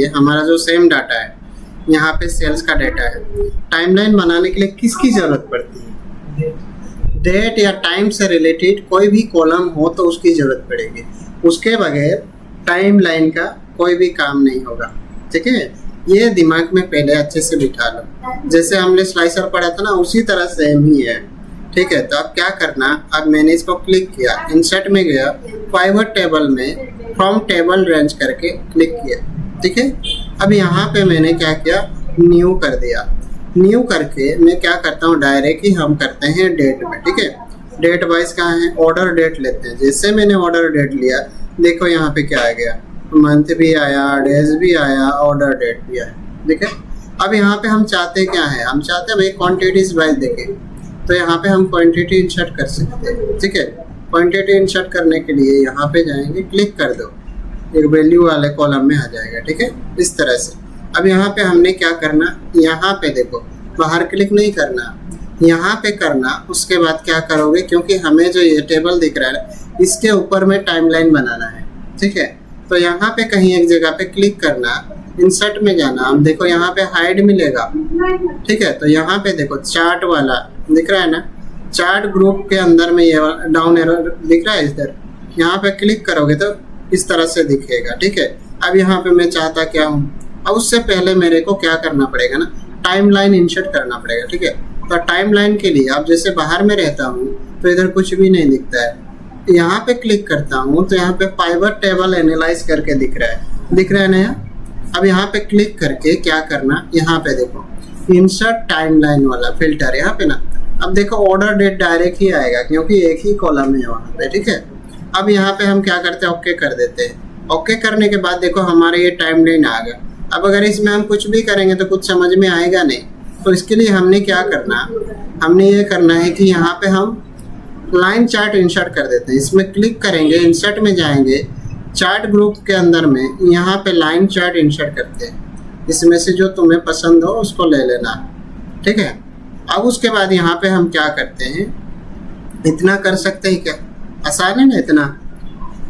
ये हमारा जो सेम डाटा है, यहाँ पे सेल्स का डाटा है। टाइमलाइन बनाने के लिए किसकी ज़रूरत पड़ती है? डेट या टाइम से रिलेटेड कोई भी कॉलम हो तो उसकी ज़रूरत पड़ेगी। उसके बगैर टाइमलाइन का कोई भी काम नहीं होगा। ठीक है, ये दिमाग में पहले अच्छे से बिठा लो। जैसे हमने स्लाइसर पढ़ा था ना, उसी तरह सेम ही है। ठीक है, तो अब क्या करना, अब मैंने इसको क्लिक किया, इंसर्ट में गया, पाइवट टेबल में फ्रॉम टेबल रेंज करके क्लिक किया। ठीक है, अब यहाँ पे मैंने क्या किया, न्यू कर दिया। न्यू करके मैं क्या करता हूँ, डायरेक्ट ही हम करते हैं डेट में। ठीक है, डेट वाइज कहाँ है, ऑर्डर डेट लेते हैं। जैसे मैंने ऑर्डर डेट लिया, देखो यहाँ पे क्या आ गया, मंथ भी आया, डेज भी आया, ऑर्डर डेट भी आया। ठीक है, अब यहाँ पे हम चाहते क्या है, हम चाहते हैं भाई क्वांटिटीज वाइज देखें, तो यहाँ पे हम क्वांटिटी इंसर्ट कर सकते हैं। ठीक है, क्वांटिटी इंसर्ट करने के लिए यहाँ पे जाएंगे, क्लिक कर दो, एक वैल्यू वाले कॉलम में आ जाएगा। ठीक है, इस तरह से। अब यहाँ पे हमने क्या करना, यहाँ पे देखो, बाहर क्लिक नहीं करना, यहाँ पे करना। उसके बाद क्या करोगे, क्योंकि हमें जो ये टेबल दिख रहा है इसके ऊपर में टाइमलाइन बनाना है। ठीक है, तो यहाँ पे कहीं एक जगह पे क्लिक करना, इंसर्ट में जाना। अब देखो यहाँ पे हाइड मिलेगा। ठीक है, तो यहाँ पे देखो चार्ट वाला दिख रहा है ना, चार्ट ग्रुप के अंदर में ये डाउन एरो दिख रहा है इधर, यहाँ पे क्लिक करोगे तो इस तरह से दिखेगा। ठीक है, अब यहाँ पे मैं चाहता क्या हूँ, अब उससे पहले मेरे को क्या करना पड़ेगा ना, टाइमलाइन इंसर्ट करना पड़ेगा। ठीक है, तो टाइमलाइन के लिए अब जैसे बाहर में रहता हूँ तो इधर कुछ भी नहीं दिखता है, यहाँ पे क्लिक करता हूँ तो यहाँ पे पाइवट टेबल एनालाइज करके दिख रहा है ना यहाँ। अब यहाँ पे क्लिक करके क्या करना, यहाँ पे देखो इंसर्ट टाइमलाइन वाला फिल्टर यहाँ पे ना। अब देखो ऑर्डर डेट डायरेक्ट ही आएगा क्योंकि एक ही कॉलम है वहाँ पे। ठीक है, अब यहाँ पे हम क्या करते हैं, ओके कर देते हैं। ओके करने के बाद देखो हमारे ये टाइमलाइन आ गया। अब अगर इसमें हम कुछ भी करेंगे तो कुछ समझ में आएगा नहीं, तो इसके लिए हमने क्या करना, हमने ये करना है कि यहाँ पे हम लाइन चार्ट इंसर्ट कर देते हैं। इसमें क्लिक करेंगे, इंसर्ट में जाएंगे, चार्ट ग्रुप के अंदर में यहाँ पे लाइन चार्ट इंसर्ट करते हैं। इसमें से जो तुम्हें पसंद हो उसको ले लेना। ठीक है, अब उसके बाद यहाँ पे हम क्या करते हैं, इतना कर सकते हैं क्या, आसान है ना इतना।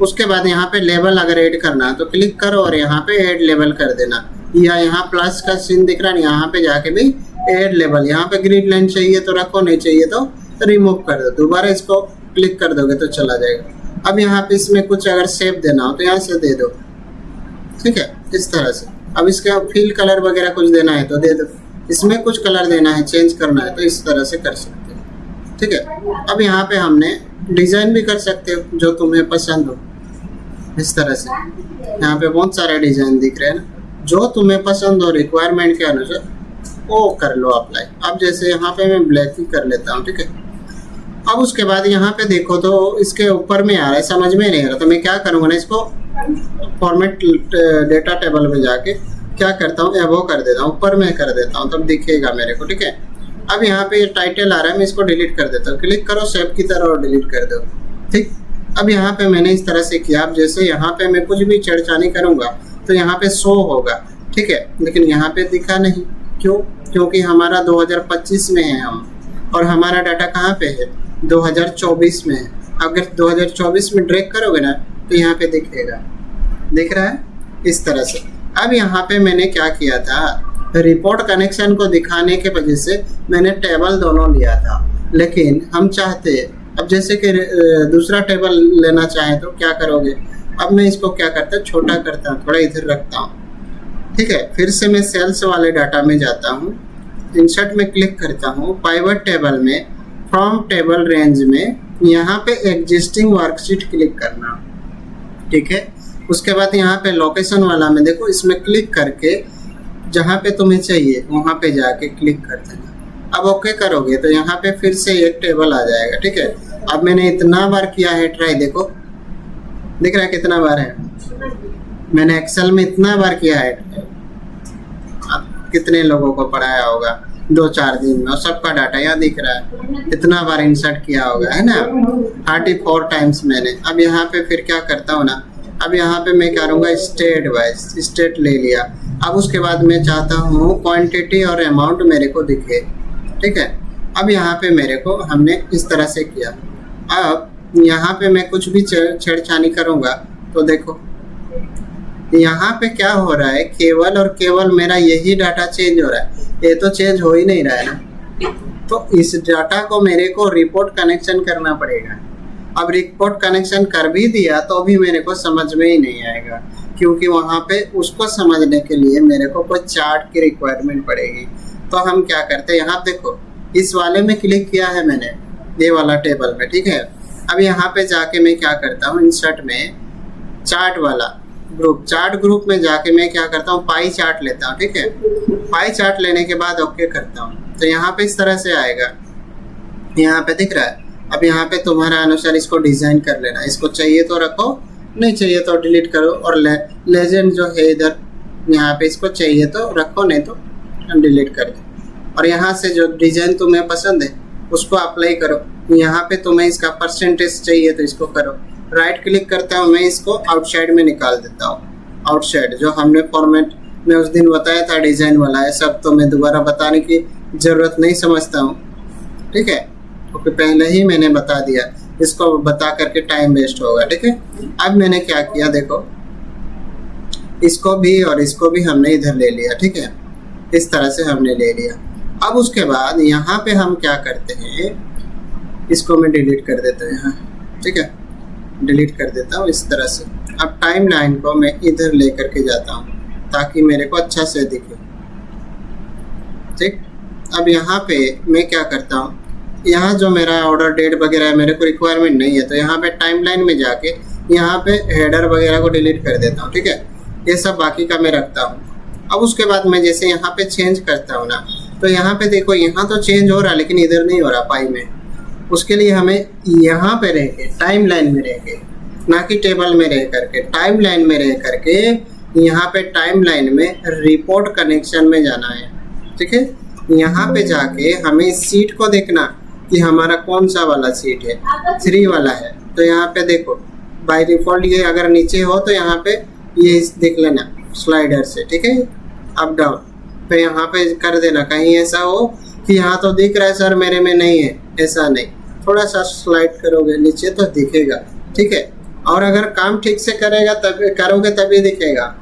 उसके बाद यहाँ पे लेवल अगर ऐड करना है तो क्लिक करो और यहाँ पे ऐड लेवल कर देना, या यहाँ प्लस का सीन दिख रहा है, यहाँ पे जाके भी ऐड लेवल, यहाँ पे ग्रिड लाइन चाहिए तो रखो, नहीं चाहिए तो रिमूव कर दो। दोबारा इसको क्लिक कर दोगे तो चला जाएगा। अब यहाँ पे इसमें कुछ अगर शेप देना हो तो यहाँ से दे दो। ठीक है, इस तरह से। अब इसका फील कलर वगैरह कुछ देना है तो दे दो, इसमें कुछ कलर देना है, चेंज करना है तो इस तरह से कर सकते हो। ठीक है, अब यहाँ पे हमने डिज़ाइन भी कर सकते हो जो तुम्हें पसंद हो, इस तरह से। यहाँ पे बहुत सारे डिज़ाइन दिख रहे हैं ना, जो तुम्हें पसंद हो रिक्वायरमेंट के अनुसार वो कर लो अप्लाई। अब जैसे यहाँ पे मैं ब्लैक ही कर लेता हूँ। ठीक है, अब उसके बाद यहाँ पे देखो तो इसके ऊपर में आ रहा है, समझ में नहीं आ रहा, तो मैं क्या करूँगा ना, इसको फॉर्मेट डेटा टेबल में जाके क्या करता हूँ, एबो कर देता हूँ, ऊपर में कर देता हूँ, तब दिखेगा मेरे को। ठीक है, अब यहाँ पे टाइटल आ रहा है, मैं इसको डिलीट कर देता हूँ। क्लिक करो शेप की तरह और डिलीट कर दो। ठीक, अब यहाँ पे मैंने इस तरह से किया। अब जैसे यहाँ पे मैं कुछ भी छेड़छानी करूँगा तो यहाँ पे शो होगा। ठीक है, लेकिन यहाँ पे दिखा नहीं, क्यों, क्योंकि हमारा 2025 में है हम, और हमारा डाटा कहाँ पे है, 2024 में है। अगर 2024 में ड्रैग करोगे ना तो यहाँ पे दिखेगा, दिख रहा है इस तरह से। अब यहाँ पे मैंने क्या किया था, रिपोर्ट कनेक्शन को दिखाने के वजह से मैंने टेबल दोनों लिया था, लेकिन हम चाहते, अब जैसे कि दूसरा टेबल लेना चाहें तो क्या करोगे। अब मैं इसको क्या करता हूँ, छोटा करता हूँ, थोड़ा इधर रखता हूँ। ठीक है, फिर से मैं सेल्स वाले डाटा में जाता हूँ, इंसर्ट में क्लिक करता हूँ, पाइवट टेबल में फ्रॉम टेबल रेंज में यहाँ पे एग्जिस्टिंग वर्कशीट क्लिक करना। ठीक है, उसके बाद यहाँ पे लोकेशन वाला में देखो, इसमें क्लिक करके जहाँ पे तुम्हें चाहिए वहाँ पे जाके क्लिक कर देना। अब ओके करोगे तो यहाँ पे फिर से एक टेबल आ जाएगा। ठीक है, अब मैंने इतना बार किया है ट्राई, देखो दिख रहा है कितना बार है, मैंने एक्सेल में इतना बार किया है। अब कितने लोगों को पढ़ाया होगा 2-4 दिन में, और सबका डाटा यहाँ दिख रहा है, इतना बार इंसर्ट किया होगा, है ना, 34 टाइम्स मैंने। अब यहाँ पे फिर क्या करता हूँ ना, अब यहाँ पे मैं करूँगा स्टेट वाइज, स्टेट ले लिया। अब उसके बाद मैं चाहता हूँ क्वांटिटी और अमाउंट मेरे को दिखे। ठीक है, अब यहाँ पे मेरे को हमने इस तरह से किया। अब यहाँ पे मैं कुछ भी छेड़छानी करूँगा तो देखो यहाँ पे क्या हो रहा है, केवल और केवल मेरा यही डाटा चेंज हो रहा है, ये तो चेंज हो ही नहीं रहा है ना। तो इस डाटा को मेरे को रिपोर्ट कनेक्शन करना पड़ेगा। अब रिपोर्ट कनेक्शन कर भी दिया तो भी मेरे को समझ में ही नहीं आएगा, क्योंकि वहाँ पे उसको समझने के लिए मेरे को कोई चार्ट की रिक्वायरमेंट पड़ेगी। तो हम क्या करते हैं, यहाँ देखो इस वाले में क्लिक किया है मैंने, ये वाला टेबल में, ठीक है। अब यहाँ पे जाके मैं क्या करता हूँ, इंसर्ट में चार्ट वाला ग्रुप, चार्ट ग्रुप में जाके मैं क्या करता हूँ, पाई चार्ट लेता हूँ, ठीक है। पाई चार्ट लेने के बाद ओके करता हूँ, तो यहाँ पे इस तरह से आएगा, यहाँ पे दिख रहा है। अब यहाँ पे तुम्हारा अनुसार इसको डिजाइन कर लेना, इसको चाहिए तो रखो, नहीं चाहिए तो डिलीट करो। और लेजेंड जो है इधर यहाँ पे, इसको चाहिए तो रखो, नहीं तो डिलीट कर दो। और यहाँ से जो डिजाइन तुम्हें पसंद है उसको अप्लाई करो। यहाँ पे तुम्हें इसका परसेंटेज चाहिए तो इसको करो, राइट क्लिक करता हूँ मैं, इसको आउटसाइड में निकाल देता हूँ। आउटसाइड जो हमने फॉर्मेट में उस दिन बताया था डिजाइन वाला है, सब तो मैं दोबारा बताने की जरूरत नहीं समझता हूँ, ठीक है, क्योंकि पहले ही मैंने बता दिया, इसको बता करके टाइम वेस्ट होगा, ठीक है। अब मैंने क्या किया, देखो इसको भी और इसको भी हमने इधर ले लिया, ठीक है, इस तरह से हमने ले लिया। अब उसके बाद यहाँ पे हम क्या करते हैं, इसको मैं डिलीट कर देता हूँ यहाँ, ठीक है, डिलीट कर देता हूँ इस तरह से। अब टाइम लाइन को मैं इधर ले करके जाता हूँ ताकि मेरे को अच्छा से दिखे, ठीक। अब यहाँ पे मैं क्या करता हूँ, यहाँ जो मेरा ऑर्डर डेट वगैरह है मेरे को रिक्वायरमेंट नहीं है, तो यहाँ पे टाइम लाइन में जाके यहाँ पे हेडर वगैरह को डिलीट कर देता हूँ, ठीक है। ये सब बाकी का मैं रखता हूँ। अब उसके बाद मैं जैसे यहाँ पे चेंज करता हूँ ना, तो यहाँ पे देखो यहाँ तो चेंज हो रहा है लेकिन इधर नहीं हो रहा पाई में। उसके लिए हमें यहाँ पे रह के टाइम लाइन में रह के, ना कि टेबल में रह करके, टाइम लाइन में रह करके यहाँ पे टाइम लाइन में रिपोर्ट कनेक्शन में जाना है, ठीक है। यहाँ पे जाके हमें सीट को देखना कि हमारा कौन सा वाला सीट है, 3 वाला है। तो यहाँ पे देखो बाय डिफॉल्ट ये अगर नीचे हो तो यहाँ पे ये देख लेना स्लाइडर से, ठीक है, अप डाउन। तो यहाँ पे कर देना, कहीं ऐसा हो कि यहाँ तो दिख रहा है सर मेरे में नहीं है, ऐसा नहीं, थोड़ा सा स्लाइड करोगे नीचे तो दिखेगा, ठीक है। और अगर काम ठीक से करेगा तब करोगे तभी दिखेगा,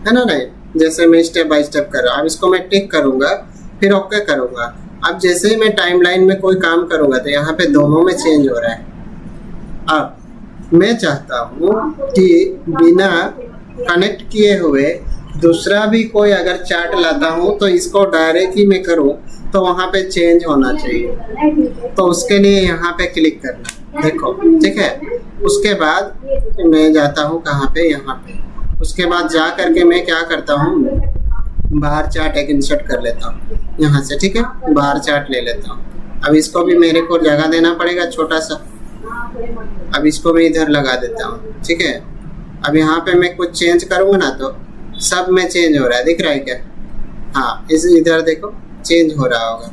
है ना, नहीं जैसे मैं स्टेप बाय स्टेप कर रहा हूँ। अब इसको मैं टिक करूँगा, फिर ओके करूँगा। अब जैसे ही मैं टाइम लाइन में कोई काम करूँगा तो यहाँ पे दोनों में चेंज हो रहा है। अब मैं चाहता हूँ कि बिना कनेक्ट किए हुए दूसरा भी कोई अगर चार्ट लाता हूँ तो इसको डायरेक्ट ही मैं करूँ तो वहाँ पे चेंज होना चाहिए। तो उसके लिए यहाँ पे क्लिक करना, देखो, ठीक है। उसके बाद मैं जाता हूँ कहाँ पे, यहाँ पे। उसके बाद जा करके मैं क्या करता हूँ, बाहर चार्ट एक इंसर्ट कर लेता हूँ यहाँ से, ठीक है, बाहर चार्ट ले लेता हूँ। अब इसको भी मेरे को जगह देना पड़ेगा छोटा सा। अब इसको मैं इधर लगा देता हूँ, ठीक है। अब यहाँ पे मैं कुछ चेंज करूँगा ना तो सब में चेंज हो रहा है, दिख रहा है क्या? हाँ, इस इधर देखो चेंज हो रहा होगा,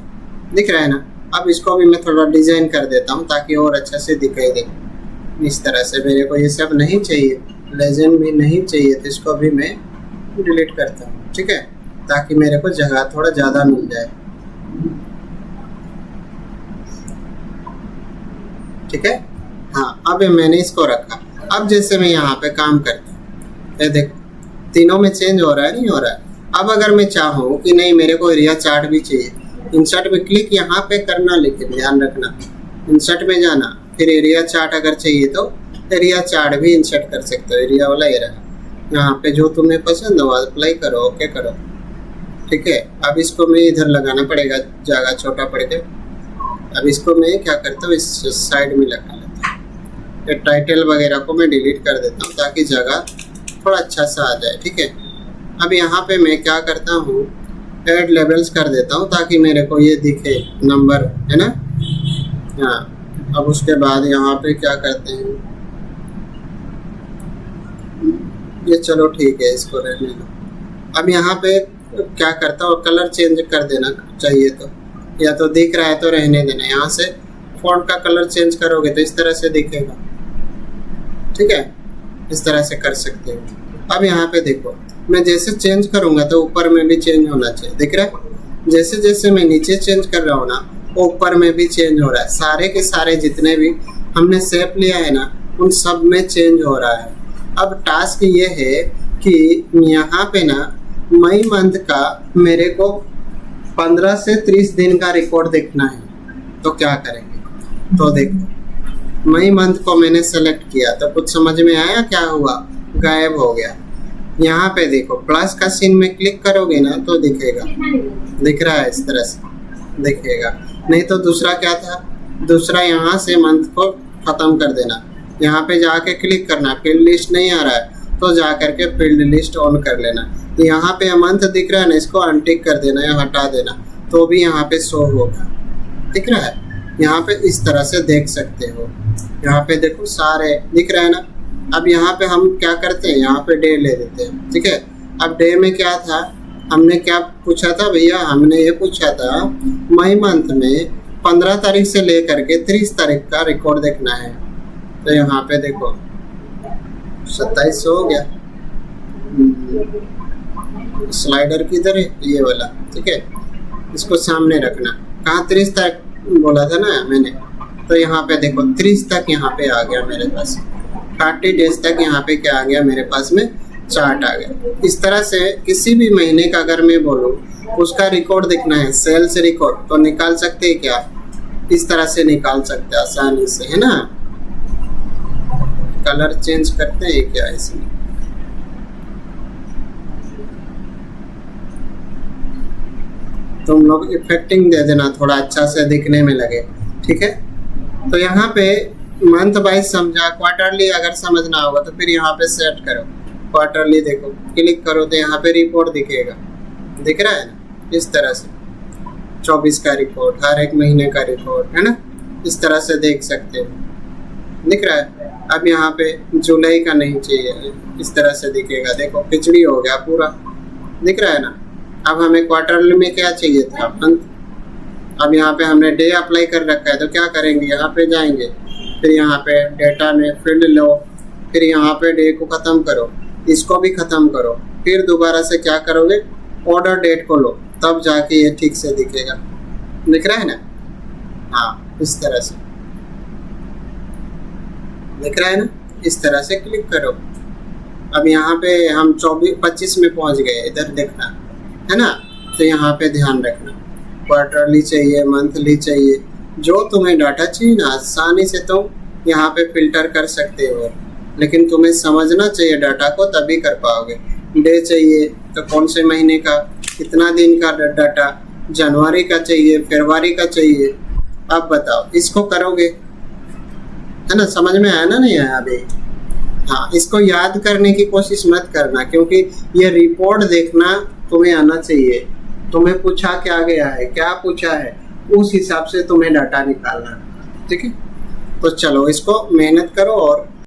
दिख रहा है ना। अब इसको भी मैं थोड़ा डिजाइन कर देता हूँ ताकि और अच्छा से दिखाई दे। इस तरह से मेरे को ये सब नहीं चाहिए, लेजेंड भी नहीं चाहिए, तो इसको भी मैं डिलीट करता हूँ, ठीक है, ताकि मेरे को जगह थोड़ा ज़्यादा मिल जाए, ठीक है। हाँ, अब मैंने इसको रखा। अब जैसे मैं यहाँ पे काम करता हूँ, ये देखो तीनों में चेंज हो रहा है, नहीं हो रहा है। अब अगर मैं चाहूँ कि नहीं मेरे को एरिया चार्ट भी चाहिए, इंसर्ट में क्लिक यहाँ पे करना, लेकिन ध्यान रखना इंसर्ट में जाना, फिर एरिया चार्ट अगर चाहिए तो एरिया चार्ट भी इंसर्ट कर सकते हो। एरिया वाला ये रहा, यहाँ पे जो तुम्हें पसंद हो अप्लाई करो, ओके करो, ठीक है। अब इसको मैं इधर लगाना पड़ेगा, जगह छोटा पड़ेगा। अब इसको मैं क्या करता हूँ, इस साइड में लगा लेता हूँ। ये टाइटल वगैरह को मैं डिलीट कर देता हूँ ताकि जगह थोड़ा अच्छा सा आ जाए, ठीक है। अब यहाँ पे मैं क्या करता हूँ, ऐड लेबल्स कर देता हूँ ताकि मेरे को ये दिखे नंबर, है ना। हाँ, अब उसके बाद यहाँ पे क्या करते हैं, ये चलो ठीक है, इसको रहने दो। अब यहाँ पे क्या करता हूँ, कलर चेंज कर देना चाहिए, तो या तो दिख रहा है तो रहने देना। यहाँ से फॉन्ट का कलर चेंज करोगे तो इस तरह से दिखेगा, ठीक है, इस तरह से कर सकते हो। अब यहाँ पे देखो, मैं जैसे चेंज करूँगा तो ऊपर में भी चेंज होना चाहिए, दिख रहा है। जैसे जैसे मैं नीचे चेंज कर रहा हूँ ना, ऊपर में भी चेंज हो रहा है। सारे के सारे जितने भी हमने शेप लिया है ना, उन सब में चेंज हो रहा है। अब टास्क ये है कि यहाँ पे ना मई मंथ का मेरे को 15 से 30 दिन का रिकॉर्ड देखना है, तो क्या करेंगे? तो देखो मई मंथ को मैंने सेलेक्ट किया तो कुछ समझ में आया? क्या हुआ? गायब हो गया। यहाँ पे देखो प्लस का सीन में क्लिक करोगे ना तो दिखेगा, दिख रहा है, इस तरह से दिखेगा। नहीं तो दूसरा क्या था, दूसरा यहाँ से मंथ को ख़त्म कर देना, यहाँ पे जाके क्लिक करना, फील्ड लिस्ट नहीं आ रहा है तो जा करके फील्ड लिस्ट ऑन कर लेना। यहाँ पे मंथ दिख रहा है ना, इसको अनटिक कर देना या हटा देना तो भी यहाँ पे शो होगा, दिख रहा है। यहाँ पे इस तरह से देख सकते हो, यहाँ पे देखो सारे दिख रहा है ना। अब यहाँ पे हम क्या करते हैं, यहाँ पे डे ले देते हैं, ठीक है। अब डे में क्या था, हमने क्या पूछा था भैया, हमने ये पूछा था मई मंथ में 15 तारीख से लेकर के 30 तारीख का रिकॉर्ड देखना है। तो यहाँ पे देखो 27 हो गया, स्लाइडर किधर है, ये वाला, ठीक है। इसको सामने रखना, कहाँ 30 तक बोला था ना मैंने, तो यहाँ पे देखो 30 तक यहाँ पे आ गया मेरे पास, 30 डेज तक यहाँ पे क्या आ गया मेरे पास में, चार्ट आ गया। इस तरह से किसी भी महीने का अगर मैं बोलूँ उसका रिकॉर्ड देखना है, सेल्स रिकॉर्ड, तो निकाल सकते हैं क्या? इस तरह से निकाल सकते हैं आसानी से, है ना। कलर चेंज करते हैं क्या इसमें, तुम लोग इफेक्टिंग दे देना थोड़ा अच्छा से दिखने में लगे, ठीक है। तो यहाँ पे मंथ वाइज समझा, क्वार्टरली अगर समझना होगा तो फिर यहाँ पे सेट करो, क्वार्टरली देखो, क्लिक करो तो यहाँ पे रिपोर्ट दिखेगा, दिख रहा है ना, इस तरह से 24 का रिकॉर्ड, हर एक महीने का रिकॉर्ड, है ना, इस तरह से देख सकते हो, दिख रहा है। अब यहाँ पे जुलाई का नहीं चाहिए, इस तरह से दिखेगा, देखो खिचड़ी हो गया पूरा, दिख रहा है ना। अब हमें क्वार्टरली में क्या चाहिए था, मंथ। अब यहाँ पे हमने डे अप्लाई कर रखा है तो क्या करेंगे, यहाँ पे जाएंगे, फिर यहाँ पे डेटा में फील्ड लो, फिर यहाँ पे डे को ख़त्म करो, इसको भी ख़त्म करो, फिर दोबारा से क्या करोगे, ऑर्डर डेट को लो, तब जाके ये ठीक से दिखेगा, दिख रहा है ना। हाँ, इस तरह से दिख रहा है ना, इस तरह से क्लिक करो। अब यहाँ पे हम 25 में पहुँच गए, इधर देखना है ना, तो यहाँ पे ध्यान रखना, क्वार्टरली चाहिए, मंथली चाहिए, जो तुम्हें डाटा चाहिए ना, आसानी से तुम यहाँ पे फिल्टर कर सकते हो, लेकिन तुम्हें समझना चाहिए डाटा को, तभी कर पाओगे। डे चाहिए तो कौन से महीने का, कितना दिन का डाटा, जनवरी का चाहिए, फरवरी का चाहिए, अब बताओ इसको करोगे, है ना, समझ में आया ना, नहीं आया अभी? हाँ, इसको याद करने की कोशिश मत करना, क्योंकि ये रिपोर्ट देखना तुम्हें आना चाहिए। तुम्हें पूछा क्या गया है, क्या पूछा है, उस हिसाब से तुम्हें डाटा निकालना, ठीक है। तो चलो इसको मेहनत करो और